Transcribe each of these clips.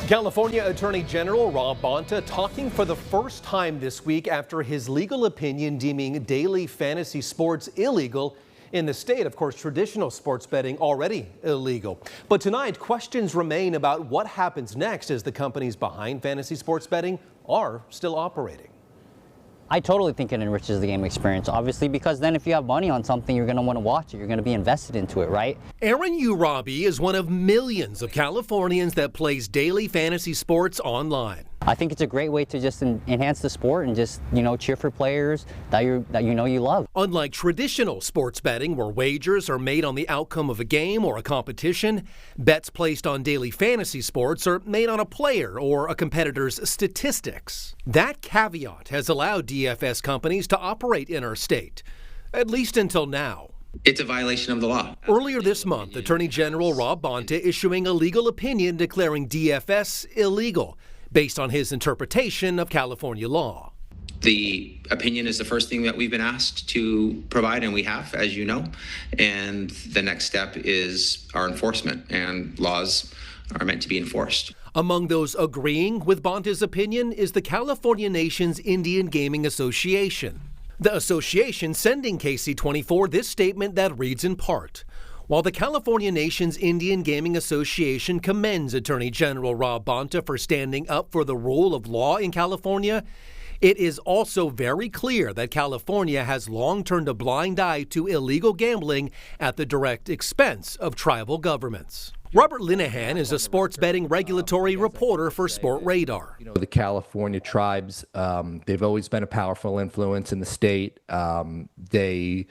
California Attorney General Rob Bonta talking for the first time this week after his legal opinion deeming daily fantasy sports illegal in the state. Of course, traditional sports betting already illegal. But tonight, questions remain about what happens next as the companies behind fantasy sports betting are still operating. I totally think it enriches the game experience, obviously, because then if you have money on something, you're going to want to watch it. You're going to be invested into it, right? Aaron Urabi is one of millions of Californians that plays daily fantasy sports online. I think it's a great way to just enhance the sport and just, cheer for players that you love. Unlike traditional sports betting where wagers are made on the outcome of a game or a competition, bets placed on daily fantasy sports are made on a player or a competitor's statistics. That caveat has allowed DFS companies to operate in our state, at least until now. It's a violation of the law. Earlier this month, Attorney General Rob Bonta issuing a legal opinion declaring DFS illegal based on his interpretation of California law. The opinion is the first thing that we've been asked to provide, and we have, as you know. And the next step is our enforcement, and laws are meant to be enforced. Among those agreeing with Bonta's opinion is the California Nation's Indian Gaming Association. The association sending KC24 this statement that reads in part, while the California Nation's Indian Gaming Association commends Attorney General Rob Bonta for standing up for the rule of law in California, it is also very clear that California has long turned a blind eye to illegal gambling at the direct expense of tribal governments. Robert Linehan is a sports betting regulatory reporter for Sport Radar. The California tribes, they've always been a powerful influence in the state. They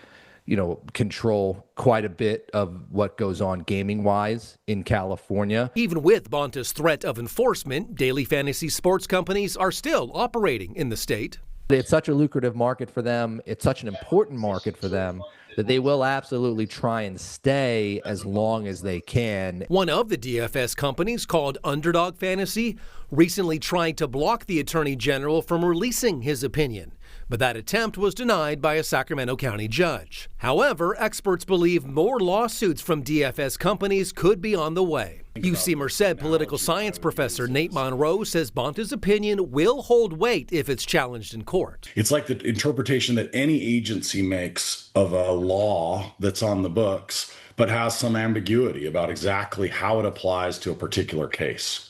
control quite a bit of what goes on gaming-wise in California. Even with Bonta's threat of enforcement, daily fantasy sports companies are still operating in the state. It's such a lucrative market for them. It's such an important market for them that they will absolutely try and stay as long as they can. One of the DFS companies, called Underdog Fantasy, recently tried to block the Attorney General from releasing his opinion, but that attempt was denied by a Sacramento County judge. However, experts believe more lawsuits from DFS companies could be on the way. UC Merced political science professor Nate Monroe says Bonta's opinion will hold weight if it's challenged in court. It's like the interpretation that any agency makes of a law that's on the books, but has some ambiguity about exactly how it applies to a particular case,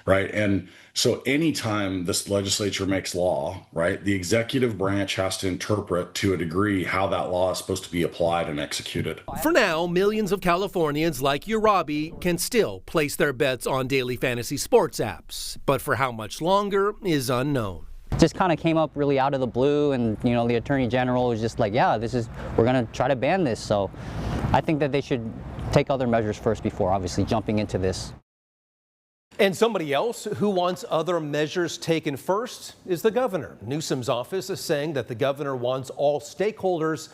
right? And so anytime this legislature makes law, right, the executive branch has to interpret to a degree how that law is supposed to be applied and executed. For now, millions of Californians like Urabi can still place their bets on daily fantasy sports apps, but for how much longer is unknown. Just kind of came up really out of the blue, and the Attorney General was just like, yeah, we're going to try to ban this. So I think that they should take other measures first before obviously jumping into this. And somebody else who wants other measures taken first is the governor. Newsom's office is saying that the governor wants all stakeholders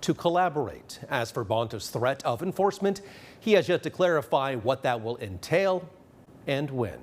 to collaborate. As for Bonta's threat of enforcement, he has yet to clarify what that will entail and when.